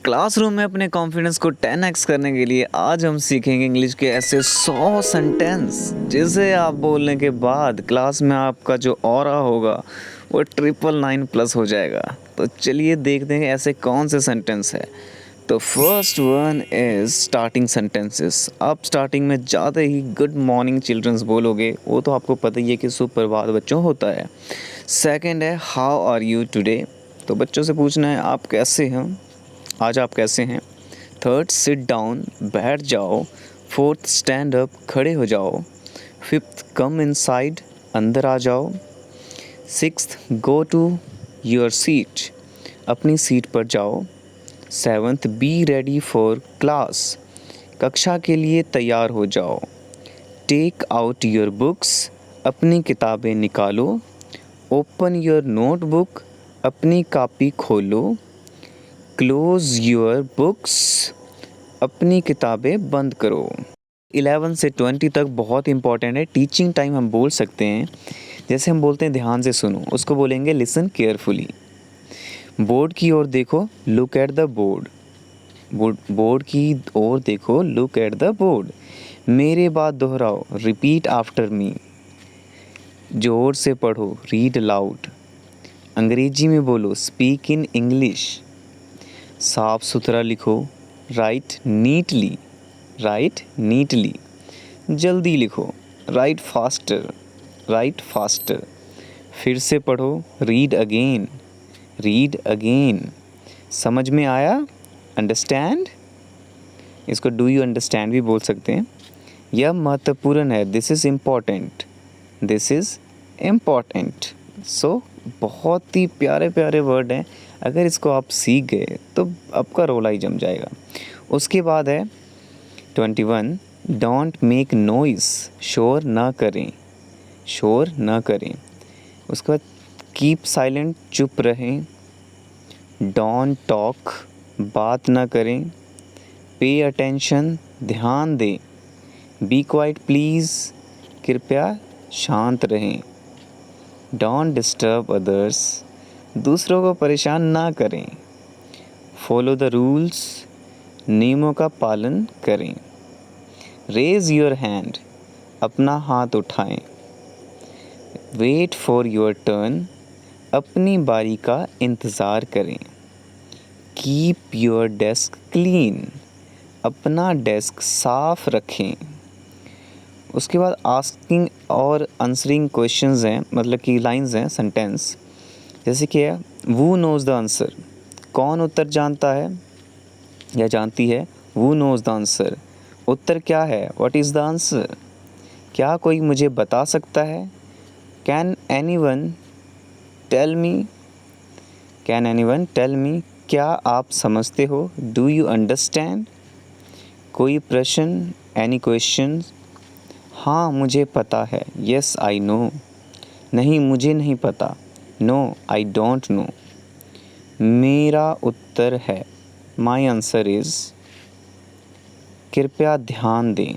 Classroom में अपने confidence को 10x करने के लिए आज हम सीखेंगे इंग्लिश के ऐसे 100 सेंटेंस जिसे आप बोलने के बाद क्लास में आपका जो ऑरा होगा वो 999+ हो जाएगा। तो चलिए देखते हैं ऐसे कौन से सेंटेंस है। तो first one is starting sentences. आप स्टार्टिंग में जाते ही गुड मॉर्निंग चिल्ड्रंस बोलोगे, वो तो आपको पता ही है कि सुप्रभात बच्चों होता है। सेकंड है हाउ आर यू टुडे, तो बच्चों से पूछना है आप कैसे हैं, आज आप कैसे हैं। थर्ड सिट डाउन, बैठ जाओ। फोर्थ स्टैंड अप, खड़े हो जाओ। फिफ्थ कम इनसाइड, अंदर आ जाओ। Sixth go to your seat, अपनी सीट पर जाओ। Seventh be ready for class, कक्षा के लिए तैयार हो जाओ। टेक आउट योर बुक्स, अपनी किताबें निकालो। ओपन योर नोटबुक, अपनी कॉपी खोलो। क्लोज योर बुक्स, अपनी किताबें बंद करो। 11 से 20 तक बहुत इंपॉर्टेंट है। टीचिंग टाइम हम बोल सकते हैं, जैसे हम बोलते हैं ध्यान से सुनो, उसको बोलेंगे लिसन केयरफुली। बोर्ड की ओर देखो, look at the board. Board की ओर देखो, लुक एट द बोर्ड। मेरे बात दोहराओ, रिपीट आफ्टर मी। जोर से पढ़ो, रीड लाउड। अंग्रेजी में बोलो, स्पीक इन इंग्लिश। साफ सुथरा लिखो, राइट नीटली। Right neatly. जल्दी लिखो, राइट फास्टर। Right faster. फिर से पढ़ो, रीड अगेन। Read again. समझ में आया, अंडरस्टैंड। इसको डू यू अंडरस्टैंड भी बोल सकते हैं। यह महत्वपूर्ण है, this is important. This is important. So बहुत ही प्यारे प्यारे वर्ड हैं, अगर इसको आप सीख गए तो आपका रोला ही जम जाएगा। उसके बाद है 21, डोंट मेक नॉइज़, शोर ना करें। शोर ना करें। उसके बाद कीप साइलेंट, चुप रहें। डोंट टॉक, बात ना करें। पे अटेंशन, ध्यान दें। बी क्वाइट प्लीज़, कृपया शांत रहें। डोंट डिस्टर्ब अदर्स, दूसरों को परेशान ना करें। फॉलो द रूल्स, नियमों का पालन करें। रेज़ योर हैंड, अपना हाथ उठाएं। वेट फॉर योर टर्न, अपनी बारी का इंतज़ार करें। कीप योर डेस्क क्लीन, अपना डेस्क साफ रखें। उसके बाद आस्किंग और आंसरिंग क्वेश्चंस हैं, मतलब कि लाइंस हैं, सेंटेंस। जैसे कि है वू नोज़ द आंसर, कौन उत्तर जानता है या जानती है। वू नोज़ द आंसर, उत्तर क्या है, व्हाट इज़ द आंसर। क्या कोई मुझे बता सकता है। Can anyone tell me. Can anyone tell me, क्या आप समझते हो। Do you understand. कोई प्रश्न, एनी क्वेश्चन। हाँ मुझे पता है, येस आई नो। नहीं मुझे नहीं पता, नो आई डोंट नो। मेरा उत्तर है, माई आंसर इज़। कृपया ध्यान दें,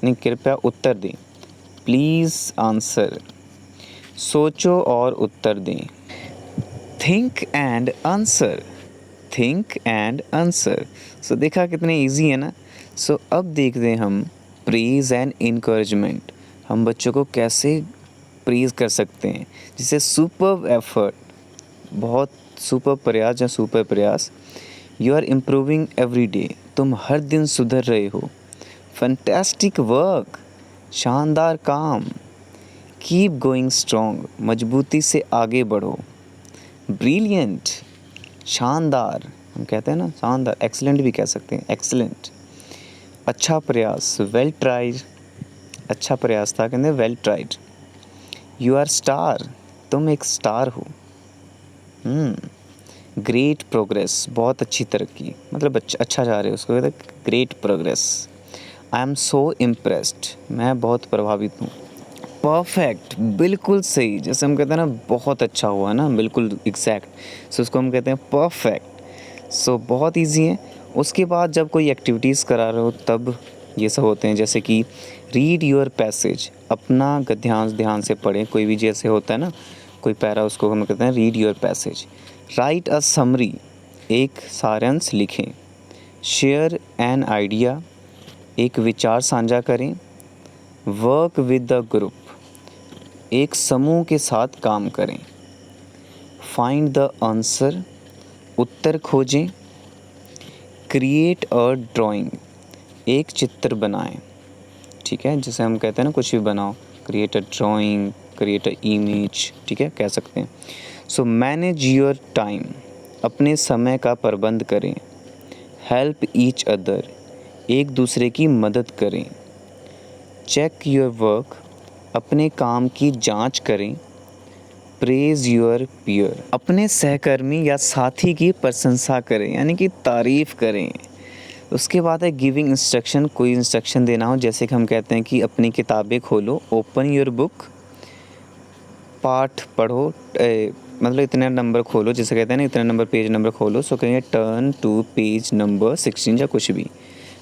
नहीं कृपया उत्तर दें। प्लीज़ आंसर, सोचो और उत्तर दें। Think and answer. Think and answer. So देखा कितने इजी है ना। सो अब देखते हैं हम प्रेज़ एंड इनकरेजमेंट। हम बच्चों को कैसे प्रेज़ कर सकते हैं, जिसे सुपर एफर्ट, बहुत सुपर प्रयास या सुपर प्रयास। You are improving every day, तुम हर दिन सुधर रहे हो। फैंटास्टिक वर्क, शानदार काम। कीप गोइंग स्ट्रॉन्ग, मजबूती से आगे बढ़ो। ब्रिलियंट, शानदार, हम कहते हैं ना शानदार, एक्सीलेंट भी कह सकते हैं, एक्सीलेंट। अच्छा प्रयास, वेल ट्राइड, अच्छा प्रयास था, कहते हैं well tried. You are star, तुम एक स्टार हो। ग्रेट प्रोग्रेस, बहुत अच्छी तरक्की, मतलब अच्छा जा रहे हो, उसको कहते हैं great progress. I am so impressed, मैं बहुत प्रभावित हूँ। परफेक्ट, बिल्कुल सही, जैसे हम कहते हैं ना बहुत अच्छा हुआ ना, बिल्कुल एग्जैक्ट, सो उसको हम कहते हैं परफेक्ट। सो बहुत इजी है। उसके बाद जब कोई एक्टिविटीज़ करा रहे हो तब ये सब होते हैं, जैसे कि रीड योर पैसेज, अपना ध्यान से पढ़ें। कोई भी जैसे होता है ना कोई पैरा, उसको हम कहते हैं read your passage. Right a summary, एक सारांश लिखें। शेयर एन आइडिया, एक विचार साझा करें। वर्क विद द ग्रुप, एक समूह के साथ काम करें। फाइंड द आंसर, उत्तर खोजें। क्रिएट अ ड्राइंग, एक चित्र बनाएं। ठीक है, जैसे हम कहते हैं ना कुछ भी बनाओ, create a drawing, create a image, ठीक है, कह सकते हैं। सो मैनेज योर टाइम, अपने समय का प्रबंध करें। हेल्प ईच अदर, एक दूसरे की मदद करें। चेक योर वर्क, अपने काम की जांच करें। प्रेज योर पीयर, अपने सहकर्मी या साथी की प्रशंसा करें, यानी कि तारीफ़ करें। उसके बाद है गिविंग इंस्ट्रक्शन, कोई इंस्ट्रक्शन देना हो, जैसे कि हम कहते हैं कि अपनी किताबें खोलो, ओपन योर बुक, पाठ पढ़ो, मतलब इतने नंबर खोलो, जैसे कहते हैं ना इतने नंबर पेज नंबर खोलो। सो कहेंगे टर्न टू पेज नंबर 16 या कुछ भी।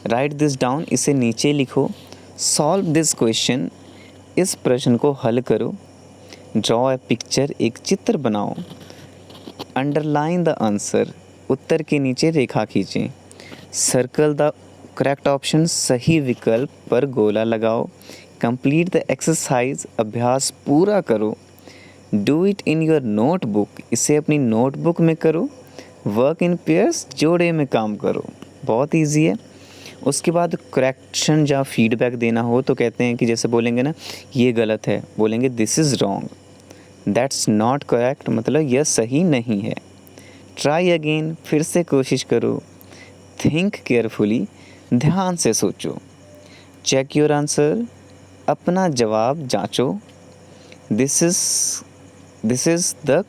राइट दिस डाउन, इसे नीचे लिखो। सॉल्व दिस क्वेश्चन, इस प्रश्न को हल करो। ड्रॉ ए पिक्चर, एक चित्र बनाओ। अंडरलाइन द आंसर, उत्तर के नीचे रेखा खींचें। सर्कल द करेक्ट ऑप्शन, सही विकल्प पर गोला लगाओ। कंप्लीट द एक्सरसाइज, अभ्यास पूरा करो। Do it in your notebook, इसे अपनी नोटबुक में करो। वर्क इन पेयर्स, जोड़े में काम करो। बहुत ईजी है। उसके बाद करेक्शन या फीडबैक देना हो तो कहते हैं कि जैसे बोलेंगे ना ये गलत है, बोलेंगे this is wrong, that's not correct, मतलब यह सही नहीं है। ट्राई अगेन, फिर से कोशिश करो। थिंक केयरफुली, ध्यान से सोचो। चेक योर आंसर, अपना जवाब जांचो। This is the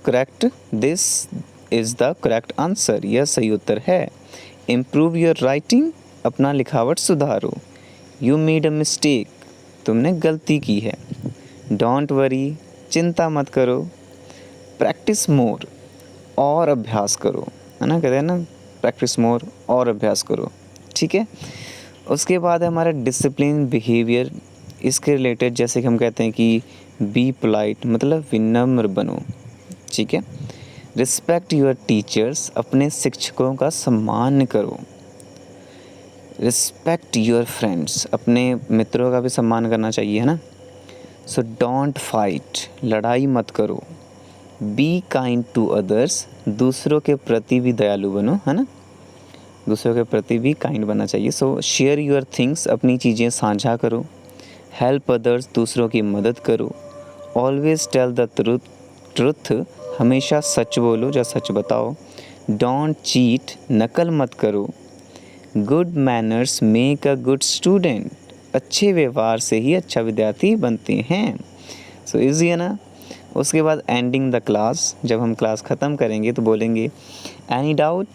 correct answer, यह सही उत्तर है। इम्प्रूव योर राइटिंग, अपना लिखावट सुधारो। यू मेड अ मिस्टेक, तुमने गलती की है। डोंट वरी, चिंता मत करो। प्रैक्टिस मोर, और अभ्यास करो, है ना, कहते हैं ना प्रैक्टिस मोर, और अभ्यास करो। ठीक है। उसके बाद है हमारा डिसिप्लिन बिहेवियर, इसके रिलेटेड जैसे कि हम कहते हैं कि बी पोलाइट, मतलब विनम्र बनो। ठीक है। रिस्पेक्ट योर टीचर्स, अपने शिक्षकों का सम्मान करो। रिस्पेक्ट योर फ्रेंड्स, अपने मित्रों का भी सम्मान करना चाहिए, है ना। सो डोंट फाइट, लड़ाई मत करो। बी काइंड टू अदर्स, दूसरों के प्रति भी दयालु बनो, है ना, दूसरों के प्रति भी काइंड बनना चाहिए। सो शेयर योर थिंग्स, अपनी चीज़ें साझा करो। हेल्प अदर्स, दूसरों की मदद करो। ऑलवेज टेल द ट्रुथ, हमेशा सच बोलो या सच बताओ। डोंट चीट, नकल मत करो। Good manners make a good student, अच्छे व्यवहार से ही अच्छा विद्यार्थी बनते हैं। सो इजी है ना। उसके बाद एंडिंग द क्लास, जब हम क्लास ख़त्म करेंगे तो बोलेंगे एनी डाउट,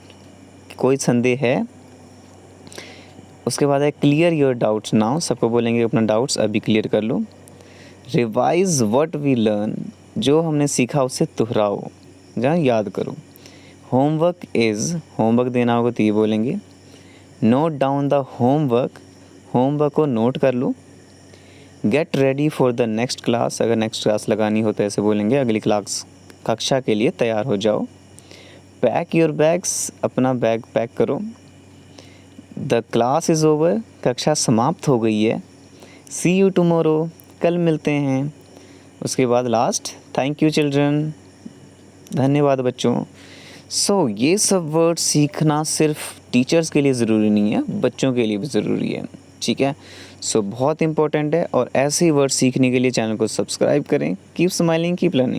कोई संदेह है। उसके बाद है क्लियर योर डाउट्स नाउ, सबको बोलेंगे अपना डाउट्स अभी क्लियर कर लो। रिवाइज व्हाट वी लर्न, जो हमने सीखा उसे दोहराओ, जहाँ याद करो। होमवर्क इज़, होमवर्क देना होगा तो ये बोलेंगे। Note down the homework, homework को नोट कर लो। Get ready for the next class, अगर नेक्स्ट क्लास लगानी हो तो ऐसे बोलेंगे, अगली क्लास कक्षा के लिए तैयार हो जाओ। पैक योर बैग्स, अपना बैग पैक करो। द क्लास इज़ ओवर, कक्षा समाप्त हो गई है। सी यू टुमारो, कल मिलते हैं। उसके बाद लास्ट, थैंक यू चिल्ड्रन, धन्यवाद बच्चों। सो ये सब वर्ड सीखना सिर्फ टीचर्स के लिए ज़रूरी नहीं है, बच्चों के लिए भी ज़रूरी है। ठीक है। सो बहुत इंपॉर्टेंट है, और ऐसे ही वर्ड सीखने के लिए चैनल को सब्सक्राइब करें। Keep smiling, keep learning.